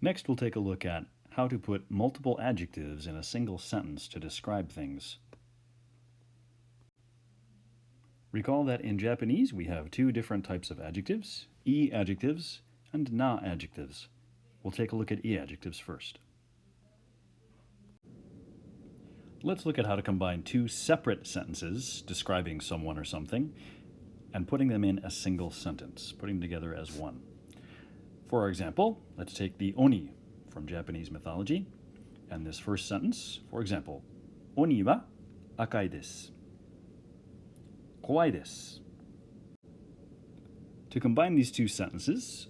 Next, we'll take a look at how to put multiple adjectives in a single sentence to describe things. Recall that in Japanese we have two different types of adjectives, E-adjectives and Na-adjectives. We'll take a look at E-adjectives first. Let's look at how to combine two separate sentences describing someone or something and putting them in a single sentence, putting them together as one. For example, let's take the Oni from Japanese mythology, and this first sentence, for example, Oni wa akai desu. Kowai desu. To combine these two sentences,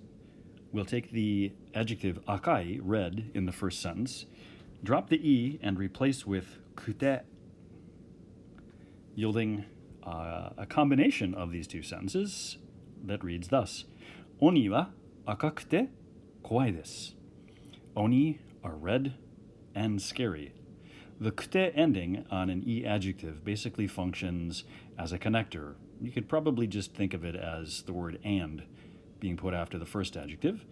we'll take the adjective akai, red, in the first sentence, drop the e and replace with kute, yielding a combination of these two sentences that reads thus: Oni wa akakute kowai desu. Oni are red and scary. The kute ending on an e adjective basically functions as a connector. You could probably just think of it as the word and being put after the first adjective.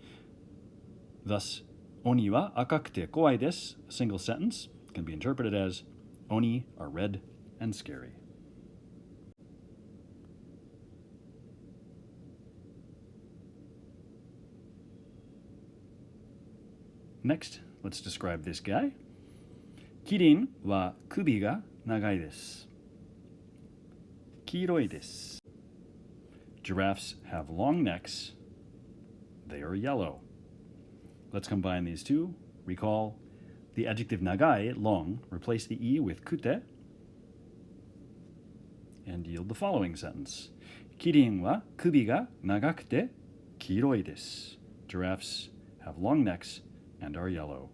Thus, Oni wa akakute kowai desu, a single sentence, can be interpreted as Oni are red and scary. Next, let's describe this guy. Kirin wa kubi ga nagai desu. Kiroi desu. Giraffes have long necks. They are yellow. Let's combine these two. Recall the adjective nagai, long, replace the e with kute, and yield the following sentence. Kirin wa kubi ga nagakute kiroi desu. Giraffes have long necks and are yellow.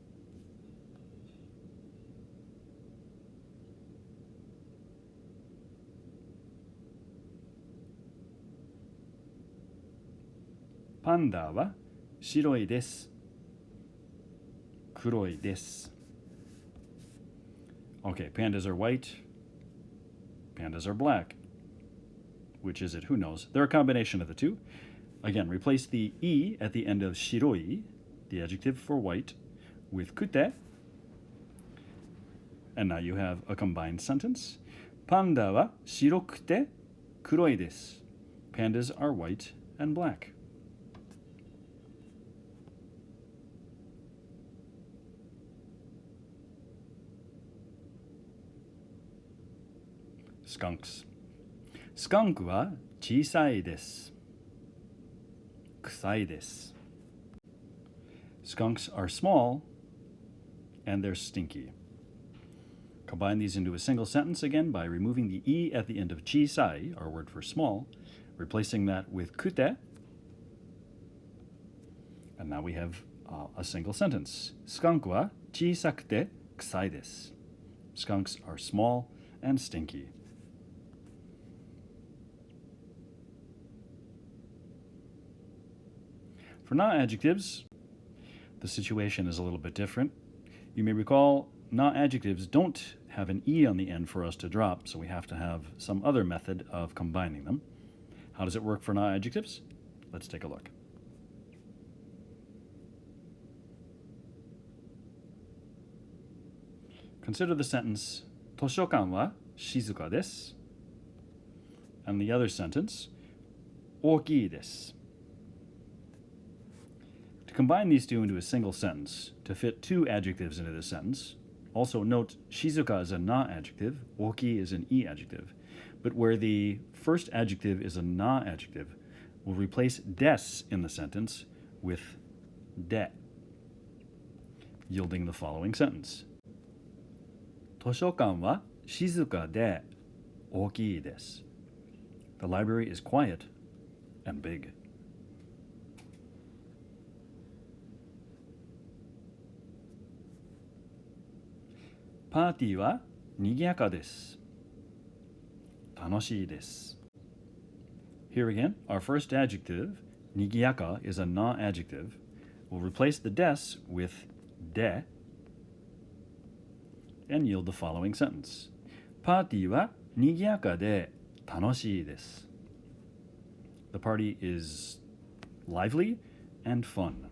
Panda wa shiroi desu. Kuroi desu. Okay, pandas are white. Pandas are black. Which is it? Who knows? They're a combination of the two. Again, replace the e at the end of shiroi, the adjective for white, with kute. And now you have a combined sentence. Panda wa shirokute kuroi desu. Pandas are white and black. Skunks. Skunk wa chisai desu. Kusai desu. Skunks are small and they're stinky. Combine these into a single sentence again by removing the e at the end of chisai, our word for small, replacing that with kute, and now we have a single sentence. Skunk wa chisakute kusai desu. Skunks are small and stinky. For na-adjectives, the situation is a little bit different. You may recall na-adjectives don't have an e on the end for us to drop, so we have to have some other method of combining them. How does it work for na-adjectives? Let's take a look. Consider the sentence, Toshokan wa shizuka desu. And the other sentence, Ookii desu. To combine these two into a single sentence, to fit two adjectives into this sentence, also note shizuka is a na-adjective, ookii is an e-adjective, but where the first adjective is a na-adjective, we'll replace des in the sentence with de, yielding the following sentence. Toshokan wa shizuka de ookii desu. The library is quiet and big. Party wa nigiyaka desu. Tanoshii desu. Here again, our first adjective, nigiyaka, is a na-adjective. We'll replace the des with de and yield the following sentence. Party wa nigiyaka de tanoshii desu. The party is lively and fun.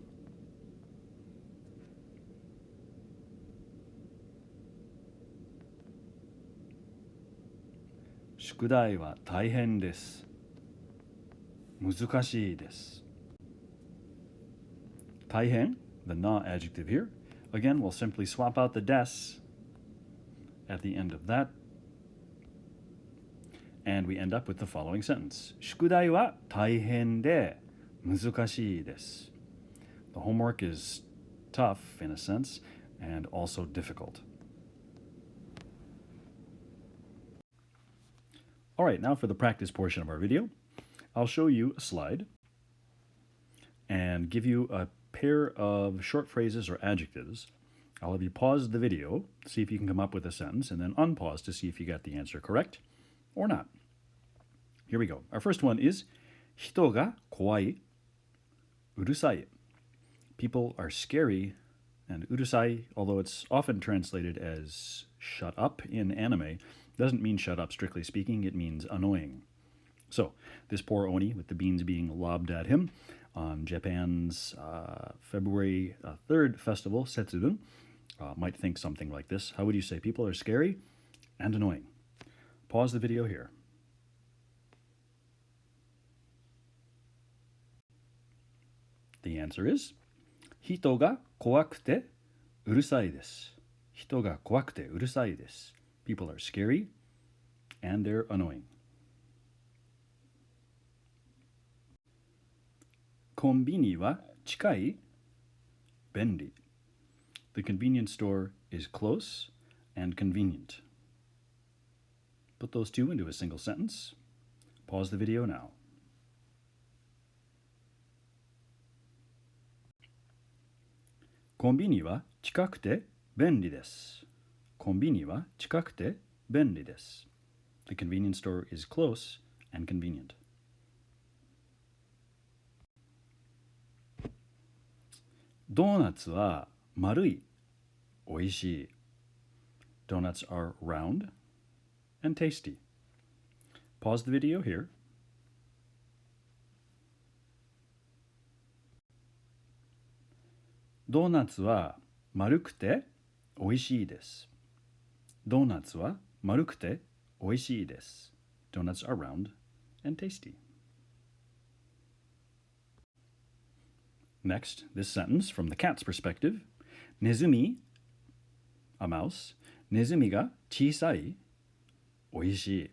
宿題は大変です。難しいです。大変, the na-adjective here. Again, we'll simply swap out the des at the end of that. And we end up with the following sentence. 宿題は大変で難しいです。The homework is tough in a sense and also difficult. All right, now for the practice portion of our video. I'll show you a slide and give you a pair of short phrases or adjectives. I'll have you pause the video, see if you can come up with a sentence, and then unpause to see if you got the answer correct or not. Here we go. Our first one is 人が怖い、うるさい. People are scary, and うるさい, although it's often translated as shut up in anime, doesn't mean shut up strictly speaking, it means annoying. So, this poor Oni, with the beans being lobbed at him on Japan's February 3rd festival, Setsubun, might think something like this. How would you say people are scary and annoying? Pause the video here. The answer is 人が怖くてうるさいです。人が怖くてうるさいです。People are scary and they're annoying. コンビニは近い、便利. The convenience store is close and convenient. Put those two into a single sentence. Pause the video now. コンビニは近くて便利です。コンビニは近くて便利です。The convenience store is close and convenient. ドーナツは丸い、おいしい. Donuts are round and tasty. Pause the video here. ドーナツは丸くておいしいです。ドーナツは丸くておいしいです。Donuts are round and tasty. Next, this sentence from the cat's perspective. ネズミ, a mouse. ネズミが小さい、おいしい.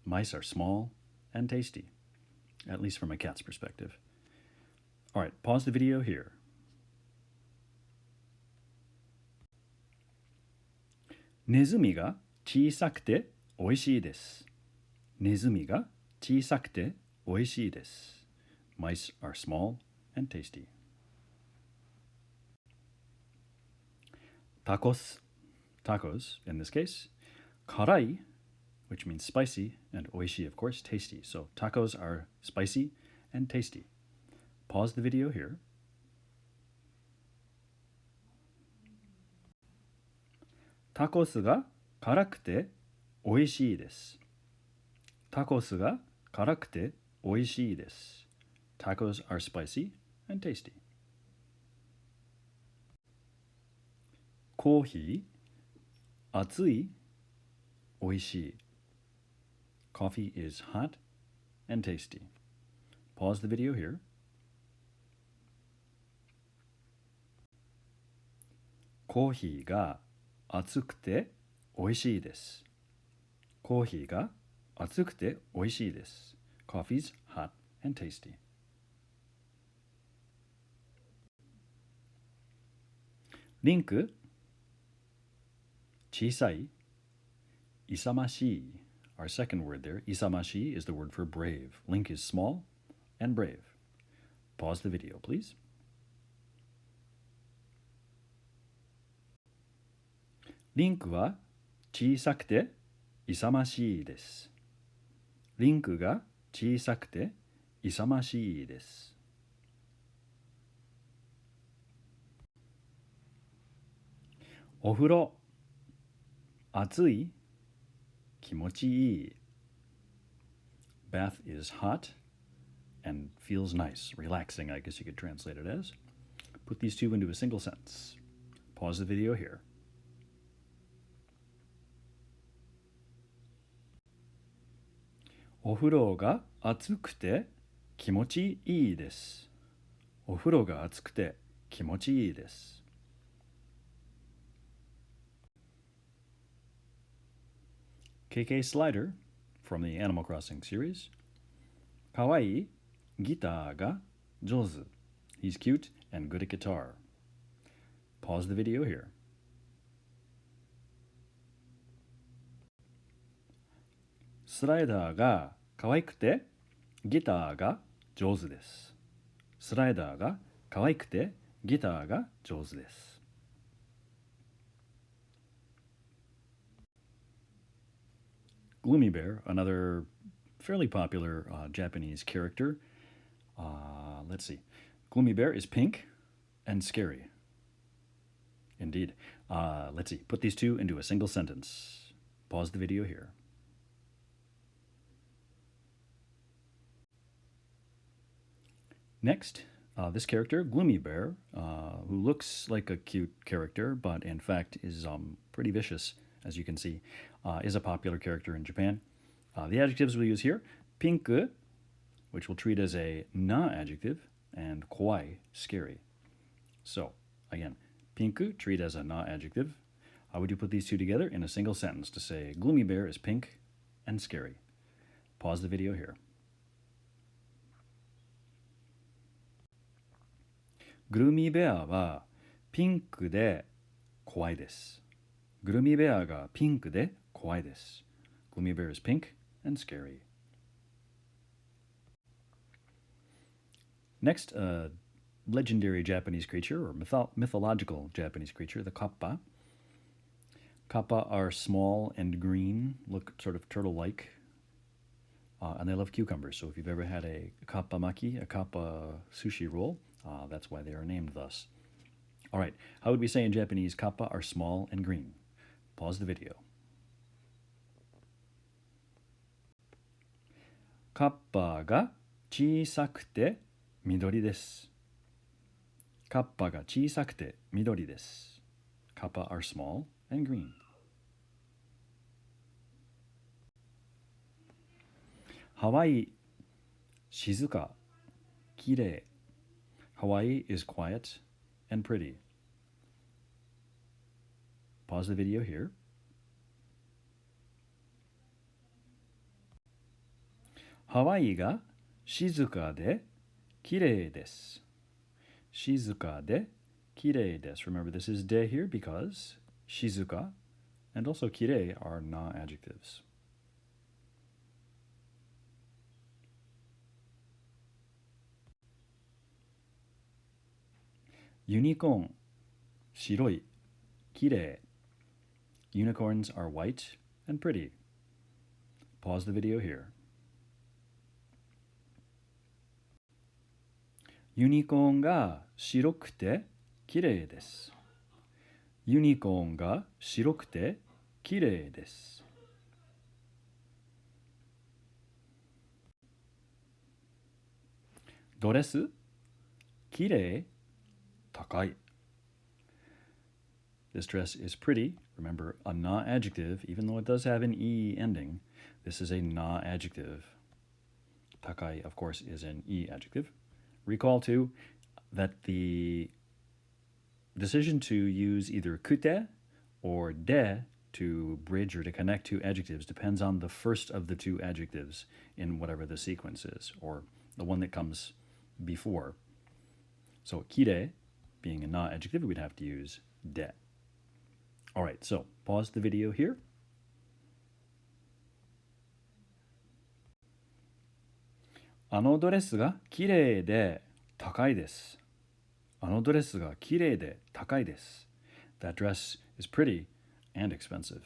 Mice are small and tasty, at least from a cat's perspective. All right, pause the video here. ネズミが小さくておいしいです。ネズミが小さくておいしいです。Mice are small and tasty. Tacos, tacos in this case. Karai, which means spicy, and oishi, of course, tasty. So tacos are spicy and tasty. Pause the video here. タコスが辛くておいしいです。タコスが辛くておいしいです。Tacos are spicy and tasty. コーヒー、熱い、おいしい. Coffee is hot and tasty. Pause the video here. コーヒーが熱くておいしいです。コーヒーが熱くておいしいです。Coffee's hot and tasty. リンク、小さい、勇ましい. Our second word there, 勇ましい, is the word for brave. Link is small and brave. Pause the video, please. リンクは小さくて勇ましいです。リンクが小さくて勇ましいです。お風呂、暑い、気持ちいい. Bath is hot and feels nice, relaxing, I guess you could translate it as. Put these two into a single sentence. Pause the video here. お風呂が熱くて気持ちいいです。お風呂が熱くて気持ちいいです。KK Slider from the Animal Crossing series. かわいいギターが上手. He's cute and good at guitar. Pause the video here. スライダーが可愛くてギターが上手です。スライダーが可愛くてギターが上手です。Gloomy Bear, another fairly popular Japanese character. Let's see. Gloomy Bear is pink and scary. Indeed. Let's see. Put these two into a single sentence. Pause the video here. Next, this character, Gloomy Bear, who looks like a cute character, but in fact is pretty vicious, as you can see, is a popular character in Japan. The adjectives we'll use here, pink, which we'll treat as a na-adjective, and kawaii, scary. So, again, pink, treat as a na-adjective. How would you put these two together in a single sentence to say Gloomy Bear is pink and scary? Pause the video here. グルーミーベアはピンクで怖いです。グルーミーベアがピンクで怖いです。Gloomy Bear is pink and scary. Next, a legendary Japanese creature or mythological Japanese creature, the kappa. Kappa are small and green, look sort of turtle-like, and they love cucumbers. So if you've ever had a kappa maki, a kappa sushi roll, that's why they are named thus. All right, how would we say in Japanese, kappa are small and green? Pause the video. カッパが小さくて緑です。カッパが小さくて緑です。カッパ are small and green. ハワイ、静か、きれい。Hawaii is quiet and pretty. Pause the video here. ハワイが静かできれいです。静かできれいです。Remember, this is de here because 静か and also きれい are na-adjectives. Unicorn, 白い、きれい。Unicorns are white and pretty. Pause the video here. ユニコーンが白くてきれいです。ユニコーンが白くてきれいです。ドレス、きれい、高い。This dress is pretty. Remember, a na-adjective, even though it does have an E ending, this is a na-adjective. Takai, of course, is an E-adjective. Recall, too, that the decision to use either kute or de to bridge or to connect two adjectives depends on the first of the two adjectives in whatever the sequence is, or the one that comes before. So, kire, being a na-adjective, we'd have to use de. All right, so pause the video here. あのドレスがきれいで高いです。あのドレスがきれいで高いです。That dress is pretty and expensive.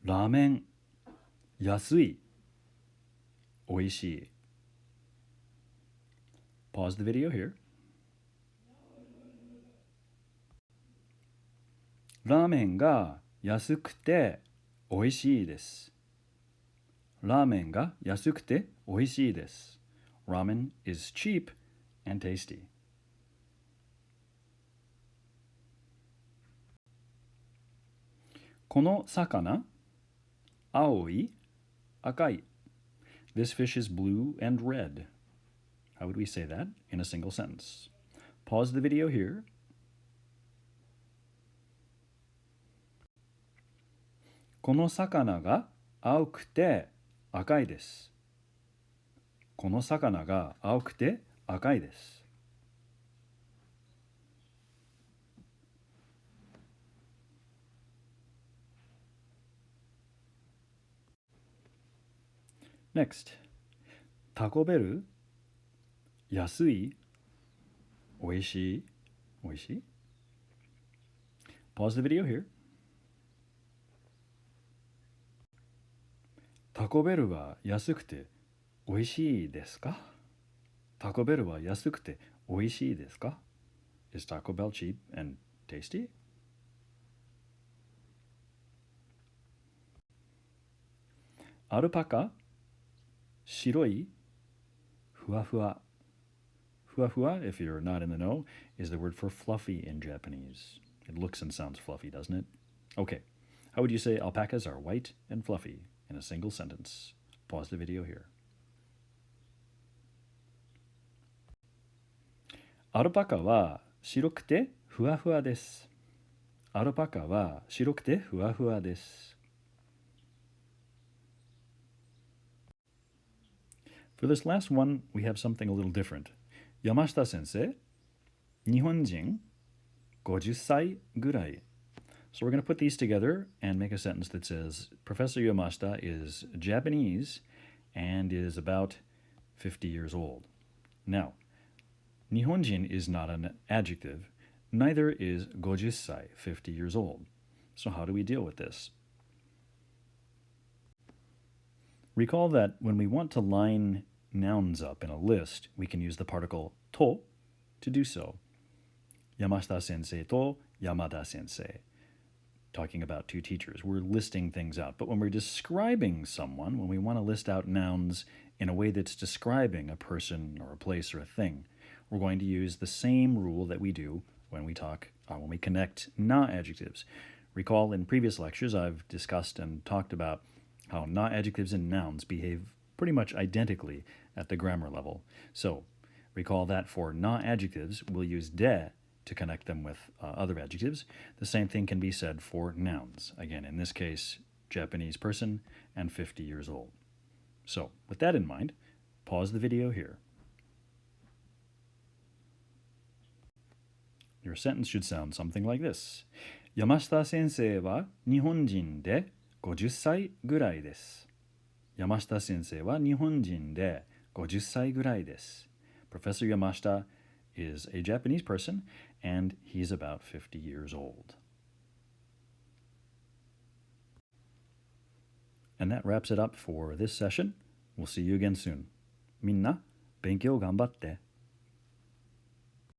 ラーメン、安い、おいしい。Pause the video here. ラーメンが安くておいしいです。ラーメンが安くておいしいです。Ramen is cheap and tasty. この魚、青い、赤い。This fish is blue and red. How would we say that in a single sentence? Pause the video here. この魚が青くて赤いです。この魚が青くて赤いです。Next. タコベル、安い、おいしい、おいしい。Pause the video here. タコベルは安くておいしいですか？タコベルは安くておいしいですか？ Is Taco Bell cheap and tasty? アルパカ、白い、ふわふわ。ふわふわ, if you're not in the know, is the word for fluffy in Japanese. It looks and sounds fluffy, doesn't it? Okay, how would you say alpacas are white and fluffy in a single sentence? Pause the video here. アルパカは白くてふわふわです。アルパカは白くてふわふわです。For this last one, we have something a little different. 山下先生、日本人、50歳ぐらい。So we're going to put these together and make a sentence that says Professor Yamashita is Japanese and is about 50 years old. Now, 日本人 is not an adjective, neither is 50歳, 50 years old. So how do we deal with this? Recall that when we want to line nouns up in a list, we can use the particle to do so. Yamashita sensei to Yamada sensei. Talking about two teachers. We're listing things out. But when we're describing someone, when we want to list out nouns in a way that's describing a person or a place or a thing, we're going to use the same rule that we do when we connect na-adjectives. Recall in previous lectures I've discussed and talked about how na-adjectives and nouns behave pretty much identically at the grammar level. So recall that for na-adjectives, we'll use de to connect them with other adjectives. The same thing can be said for nouns. Again, in this case, Japanese person and 50 years old. So with that in mind, pause the video here. Your sentence should sound something like this. 山下先生は日本人で50歳ぐらいです。山下先生は日本人で50歳ぐらいです。Professor Yamashita is a Japanese person, and he's about 50 years old. And that wraps it up for this session. We'll see you again soon. みんな、勉強頑張って。